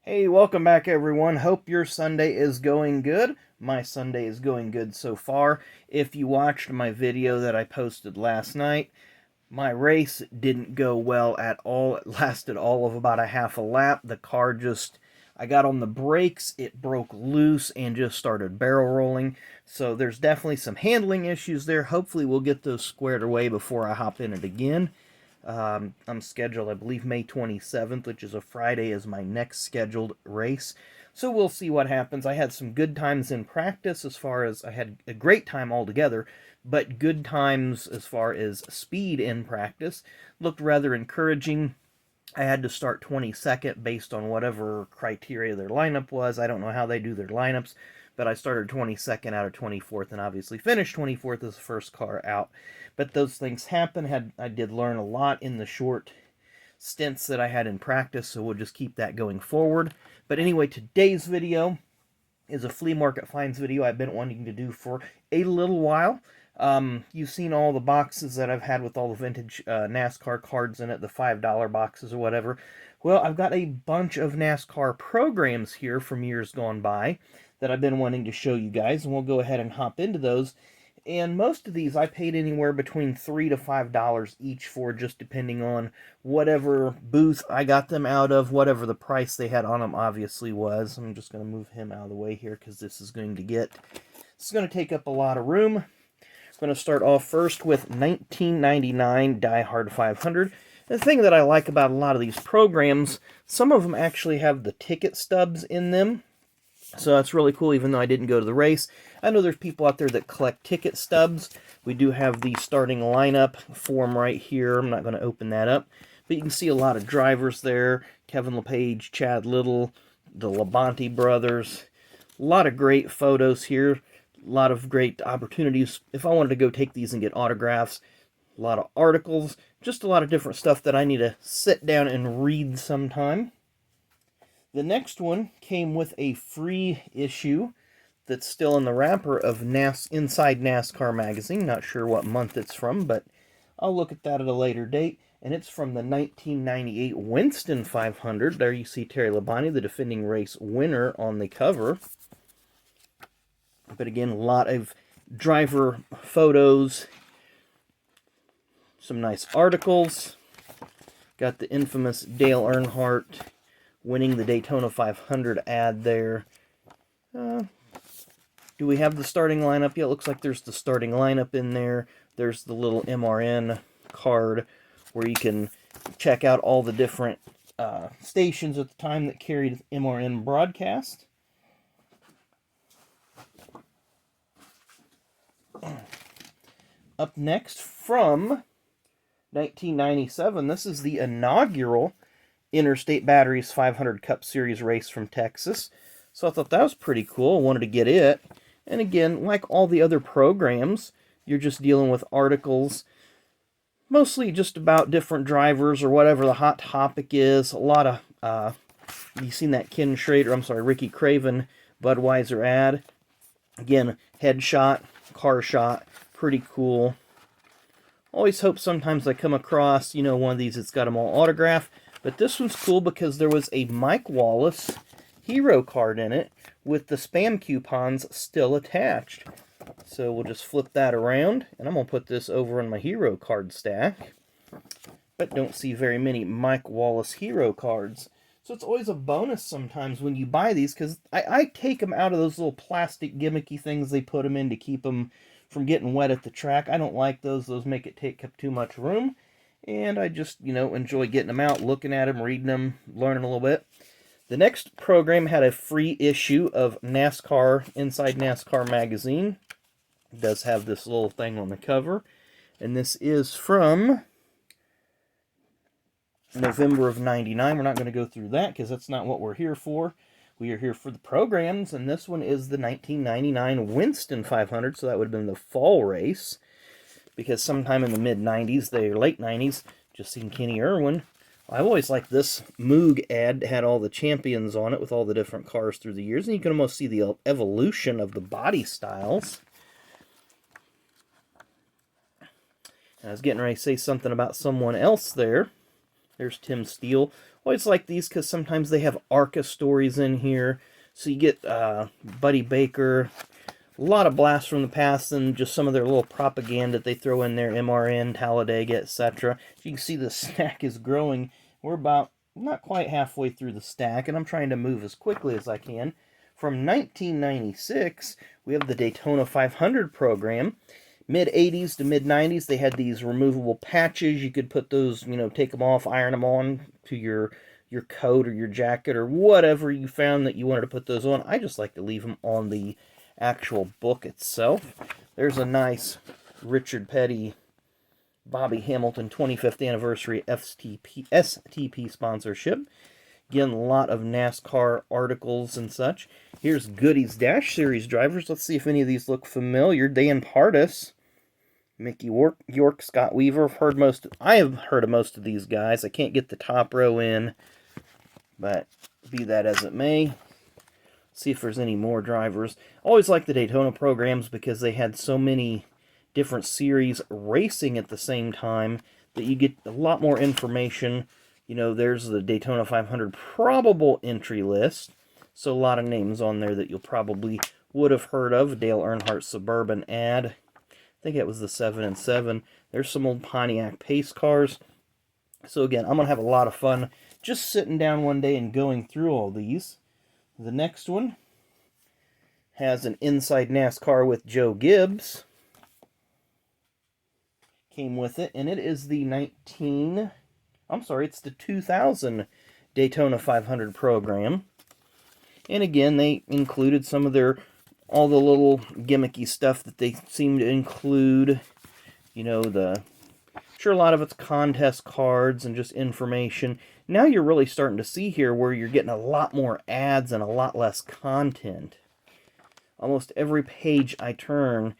Hey, welcome back everyone. Hope your Sunday is going good. My Sunday is going good so far. If you watched my video that I posted last night, my race didn't go well at all. It lasted all of about a half a lap. The car I got on the brakes, it broke loose and just started barrel rolling. So there's definitely some handling issues there. Hopefully we'll get those squared away before I hop in it again. I'm scheduled, I believe, May 27th, which is a Friday, is my next scheduled race. So we'll see what happens. I had some good times in practice as far as I had a great time altogether, but good times as far as speed in practice looked rather encouraging. I had to start 22nd based on whatever criteria their lineup was. I don't know how they do their lineups, but I started 22nd out of 24th and obviously finished 24th as the first car out. But those things happen. I did learn a lot in the short stints that I had in practice, so we'll just keep that going forward. But anyway, today's video is a flea market finds video I've been wanting to do for a little while. You've seen all the boxes that I've had with all the vintage NASCAR cards in it, the $5 boxes or whatever. Well, I've got a bunch of NASCAR programs here from years gone by that I've been wanting to show you guys, and we'll go ahead and hop into those. And most of these I paid anywhere between $3 to $5 each for, just depending on whatever booth I got them out of, whatever the price they had on them obviously was. I'm just going to move him out of the way here because this is going to take up a lot of room. I'm going to start off first with 1999 Die Hard 500. The thing that I like about a lot of these programs, some of them actually have the ticket stubs in them. So that's really cool, even though I didn't go to the race. I know there's people out there that collect ticket stubs. We do have the starting lineup form right here. I'm not going to open that up. But you can see a lot of drivers there. Kevin LePage, Chad Little, the Labonte brothers. A lot of great photos here. A lot of great opportunities. If I wanted to go take these and get autographs. A lot of articles. Just a lot of different stuff that I need to sit down and read sometime. The next one came with a free issue that's still in the wrapper of Inside NASCAR magazine. Not sure what month it's from, but I'll look at that at a later date. And it's from the 1998 Winston 500. There you see Terry Labonte, the defending race winner, on the cover. But again, a lot of driver photos. Some nice articles. Got the infamous Dale Earnhardt winning the Daytona 500 ad there. Do we have the starting lineup? Yeah, it looks like there's the starting lineup in there. There's the little MRN card where you can check out all the different stations at the time that carried MRN broadcast. Up next, from 1997, this is the inaugural Interstate Batteries 500 Cup Series race from Texas. So I thought that was pretty cool. I wanted to get it. And again, like all the other programs, you're just dealing with articles, mostly just about different drivers or whatever the hot topic is. A lot of, you've seen that Ricky Craven Budweiser ad. Again, headshot, car shot, pretty cool. Always hope sometimes I come across, one of these that's got them all autographed. But this one's cool because there was a Mike Wallace hero card in it with the spam coupons still attached. So we'll just flip that around, and I'm going to put this over on my hero card stack. But don't see very many Mike Wallace hero cards. So it's always a bonus sometimes when you buy these, because I take them out of those little plastic gimmicky things they put them in to keep them from getting wet at the track. I don't like those. Those make it take up too much room. And I just, enjoy getting them out, looking at them, reading them, learning a little bit. The next program had a free issue of NASCAR, Inside NASCAR magazine. It does have this little thing on the cover. And this is from November of 99. We're not going to go through that because that's not what we're here for. We are here for the programs. And this one is the 1999 Winston 500. So that would have been the fall race. Because sometime in the mid-90s, the late 90s, just seen Kenny Irwin. I've always liked this Moog ad. It had all the champions on it with all the different cars through the years. And you can almost see the evolution of the body styles. I was getting ready to say something about someone else there. There's Tim Steele. Always like these because sometimes they have ARCA stories in here. So you get Buddy Baker, a lot of blasts from the past, and just some of their little propaganda that they throw in there, MRN, Talladega, etc. You can see the stack is growing. We're about not quite halfway through the stack, and I'm trying to move as quickly as I can. From 1996, we have the Daytona 500 program. Mid-80s to mid-90s, they had these removable patches. You could put those, take them off, iron them on to your coat or your jacket or whatever you found that you wanted to put those on. I just like to leave them on the actual book itself. There's a nice Richard Petty, Bobby Hamilton 25th anniversary STP sponsorship. Again, a lot of NASCAR articles and such. Here's Goody's Dash Series drivers. Let's see if any of these look familiar. Dan Pardis, Mickey York, Scott Weaver. I have heard of most of these guys. I can't get the top row in, but be that as it may. See if there's any more drivers. Always like the Daytona programs because they had so many different series racing at the same time that you get a lot more information. There's the Daytona 500 probable entry list. So a lot of names on there that you'll probably would have heard of. Dale Earnhardt Suburban ad. I think it was the 7 and 7. There's some old Pontiac pace cars. So again, I'm going to have a lot of fun just sitting down one day and going through all these. The next one has an Inside NASCAR with Joe Gibbs. Came with it, and it is the 2000 Daytona 500 program. And again, they included some of all the little gimmicky stuff that they seem to include. Sure, a lot of it's contest cards and just information. Now you're really starting to see here where you're getting a lot more ads and a lot less content. Almost every page I turn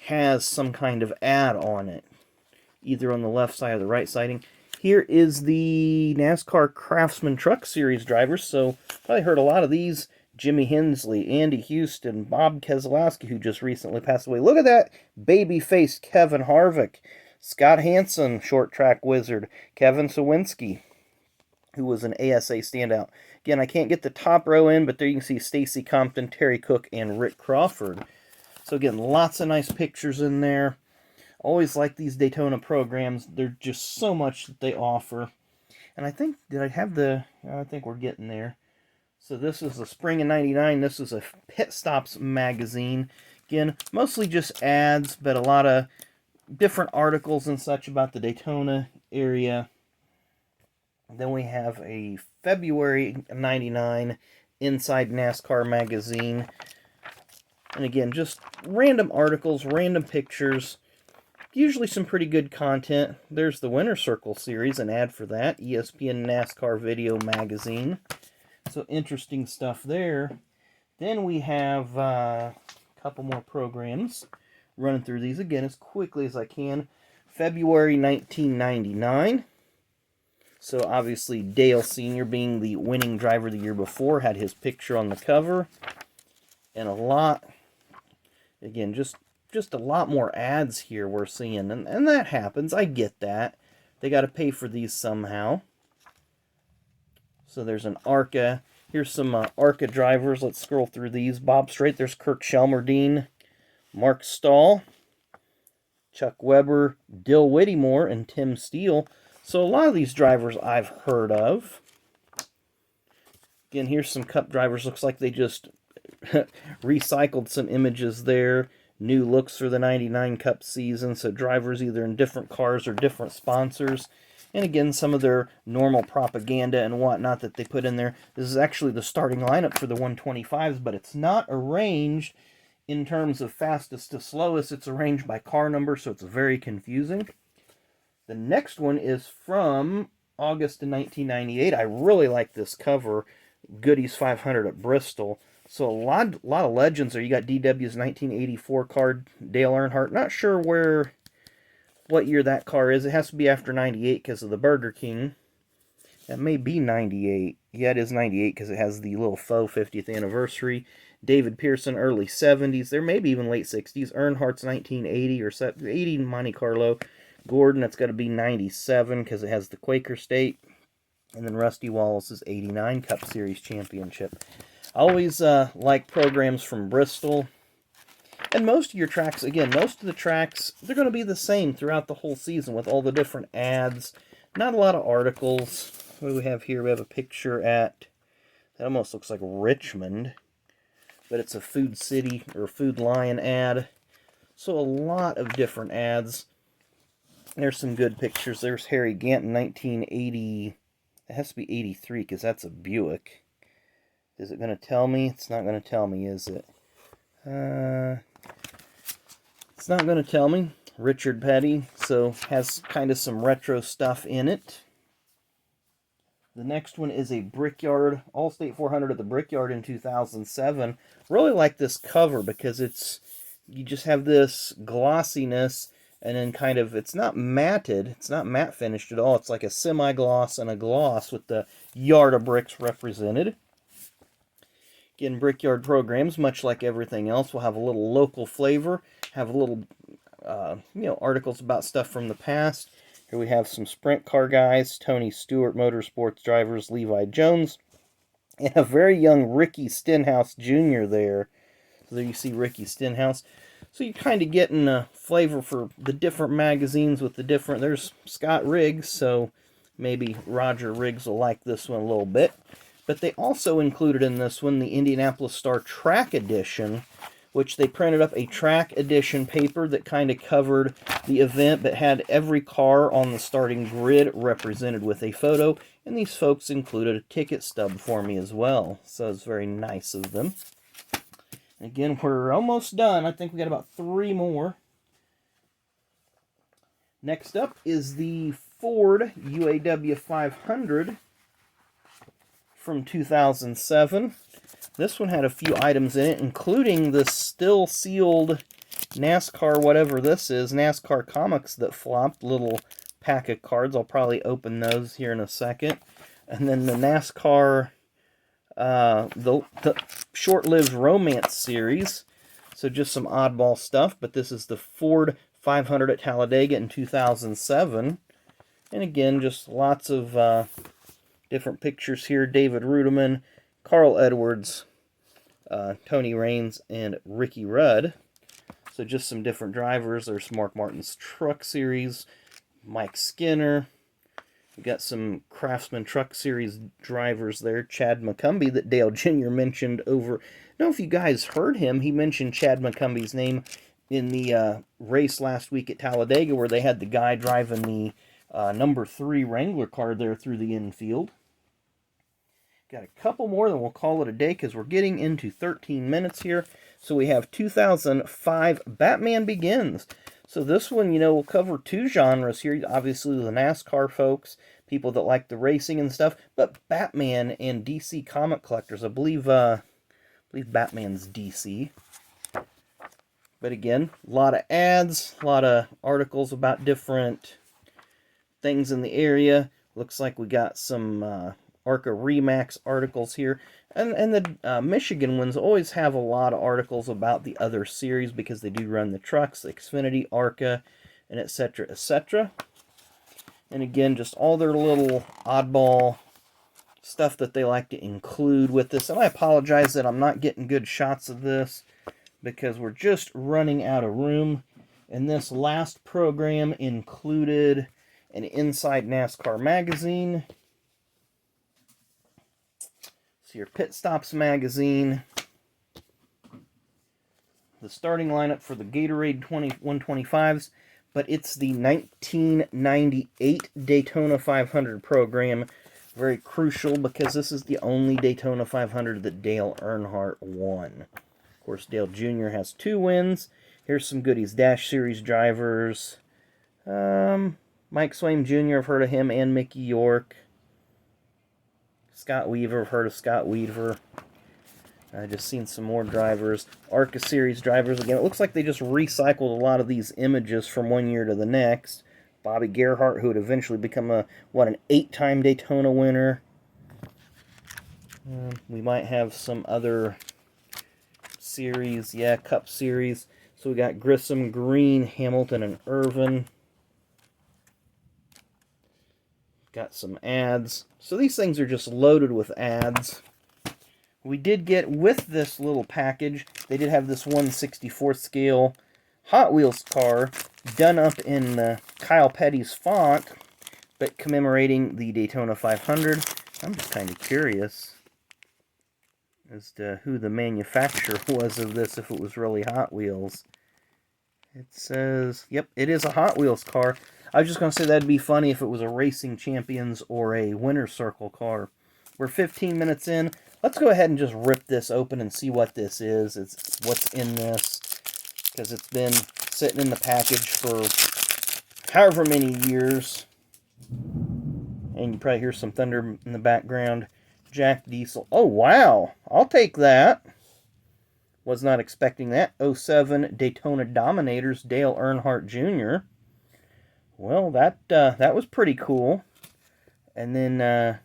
has some kind of ad on it, either on the left side or the right siding. Here is the NASCAR Craftsman Truck Series drivers. So probably heard a lot of these. Jimmy Hensley, Andy Houston, Bob Keselowski, who just recently passed away. Look at that baby-faced Kevin Harvick. Scott Hansen, short track wizard. Kevin Sawinski, who was an ASA standout. Again, I can't get the top row in, but there you can see Stacy Compton, Terry Cook, and Rick Crawford. So again, lots of nice pictures in there. Always like these Daytona programs. There's just so much that they offer. And I think, I think we're getting there. So this is the spring of 99. This is a Pit Stops magazine. Again, mostly just ads, but a lot of different articles and such about the Daytona area. Then we have a February 99 Inside NASCAR magazine. And again, just random articles, random pictures. Usually some pretty good content. There's the Winter Circle series, an ad for that. ESPN NASCAR Video Magazine. So interesting stuff there. Then we have a couple more programs. Running through these again as quickly as I can. February 1999. So obviously Dale Sr. being the winning driver the year before had his picture on the cover. And again, just a lot more ads here we're seeing. And that happens. I get that. They got to pay for these somehow. So there's an ARCA. Here's some ARCA drivers. Let's scroll through these. Bob Strait. There's Kirk Shelmerdine. Mark Stahl. Chuck Weber. Dill Whittemore. And Tim Steele. So a lot of these drivers I've heard of. Again, here's some Cup drivers. Looks like they just recycled some images there. New looks for the 99 Cup season. So drivers either in different cars or different sponsors. And again, some of their normal propaganda and whatnot that they put in there. This is actually the starting lineup for the 125s, but it's not arranged in terms of fastest to slowest. It's arranged by car number, so it's very confusing. The next one is from August of 1998. I really like this cover. Goody's 500 at Bristol. So a lot of legends there. You got DW's 1984 card, Dale Earnhardt. Not sure what year that car is. It has to be after 98 because of the Burger King. That may be 98. Yeah, it is 98 because it has the little faux 50th anniversary. David Pearson, early 70s. There may be even late 60s. Earnhardt's 1980 or 80 Monte Carlo. Gordon, that's got to be 97 because it has the Quaker State. And then Rusty Wallace's 89 Cup Series Championship. I always like programs from Bristol. And most of your tracks, again, most of the tracks, they're going to be the same throughout the whole season with all the different ads. Not a lot of articles. What do we have here? We have a picture at, that almost looks like Richmond. But it's a Food City or Food Lion ad. So a lot of different ads. There's some good pictures. There's Harry Gantt in 1980. It has to be 83 because that's a Buick. Is it going to tell me? It's not going to tell me, is it? It's not going to tell me. Richard Petty, so has kind of some retro stuff in it. The next one is a Brickyard, Allstate 400 at the Brickyard in 2007. Really like this cover because it's, you just have this glossiness and then kind of, it's not matted, it's not matte finished at all. It's like a semi-gloss and a gloss with the yard of bricks represented. Again, Brickyard programs, much like everything else, will have a little local flavor, have a little, articles about stuff from the past. Here we have some sprint car guys, Tony Stewart, motorsports drivers, Levi Jones, and a very young Ricky Stenhouse Jr. there. So there you see Ricky Stenhouse. So you're kind of getting a flavor for the different magazines with the different, there's Scott Riggs, so maybe Roger Riggs will like this one a little bit. But they also included in this one the Indianapolis Star Track Edition, which they printed up a track edition paper that kind of covered the event, but had every car on the starting grid represented with a photo. And these folks included a ticket stub for me as well. So it's very nice of them. Again, we're almost done. I think we got about 3 more. Next up is the Ford UAW 500 from 2007. This one had a few items in it, including the still sealed NASCAR, whatever this is, NASCAR comics that flopped, little pack of cards. I'll probably open those here in a second. And then the NASCAR, the short-lived romance series. So just some oddball stuff, but this is the Ford 500 at Talladega in 2007. And again, just lots of different pictures here. David Rudiman, Carl Edwards, Tony Raines, and Ricky Rudd. So just some different drivers. There's Mark Martin's Truck Series, Mike Skinner. We got some Craftsman Truck Series drivers there. Chad McCumbee that Dale Jr. mentioned over. I don't know if you guys heard him. He mentioned Chad McCumbee's name in the race last week at Talladega where they had the guy driving the number 3 Wrangler car there through the infield. Got a couple more, then we'll call it a day because we're getting into 13 minutes here. So we have 2005 Batman Begins. So this one, we'll cover 2 genres here. Obviously the NASCAR folks, people that like the racing and stuff, but Batman and DC comic collectors. I believe Batman's DC. But again, a lot of ads, a lot of articles about different things in the area. Looks like we got some ARCA Remax articles here. And the Michigan ones always have a lot of articles about the other series because they do run the trucks, the Xfinity, ARCA, and etc., etc. And again, just all their little oddball stuff that they like to include with this. And I apologize that I'm not getting good shots of this because we're just running out of room. And this last program included an Inside NASCAR magazine. Your Pit Stops magazine, the starting lineup for the Gatorade 125s, but it's the 1998 Daytona 500 program. Very crucial because this is the only Daytona 500 that Dale Earnhardt won. Of course, Dale Jr. has 2 wins. Here's some goodies. Dash Series drivers. Mike Swaim Jr., I've heard of him, and Mickey York. Scott Weaver, I've heard of Scott Weaver. I just seen some more drivers. ARCA Series drivers. Again, it looks like they just recycled a lot of these images from one year to the next. Bobby Gerhart, who would eventually become an 8-time Daytona winner. We might have some other series. Yeah, Cup Series. So we got Grissom, Green, Hamilton, and Irvin. Got some ads. So these things are just loaded with ads. We did get, with this little package, they did have this 1/64 scale Hot Wheels car done up in Kyle Petty's font, but commemorating the Daytona 500. I'm just kind of curious as to who the manufacturer was of this, if it was really Hot Wheels. It says, yep, it is a Hot Wheels car. I was just going to say that'd be funny if it was a Racing Champions or a Winner's Circle car. We're 15 minutes in. Let's go ahead and just rip this open and see what this is. It's what's in this, because it's been sitting in the package for however many years. And you probably hear some thunder in the background. Jack Diesel. Oh, wow. I'll take that. Was not expecting that. 07 Daytona Dominators, Dale Earnhardt Jr. Well, that was pretty cool. And then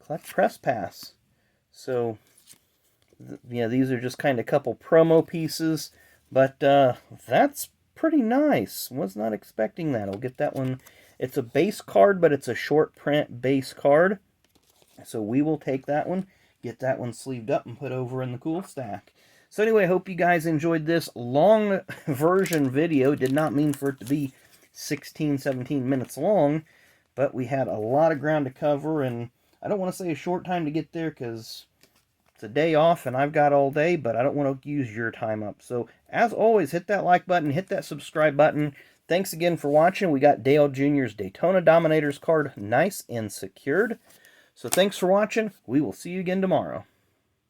collect press pass. So, yeah, these are just kind of a couple promo pieces. But that's pretty nice. Was not expecting that. I'll get that one. It's a base card, but it's a short print base card. So we will take that one, get that one sleeved up, and put over in the cool stack. So anyway, I hope you guys enjoyed this long version video. Did not mean for it to be 16, 17 minutes long, but we had a lot of ground to cover, and I don't want to say a short time to get there because it's a day off and I've got all day, but I don't want to use your time up. So as always, hit that like button, hit that subscribe button. Thanks again for watching. We got Dale Jr.'s Daytona Dominators card nice and secured. So thanks for watching. We will see you again tomorrow.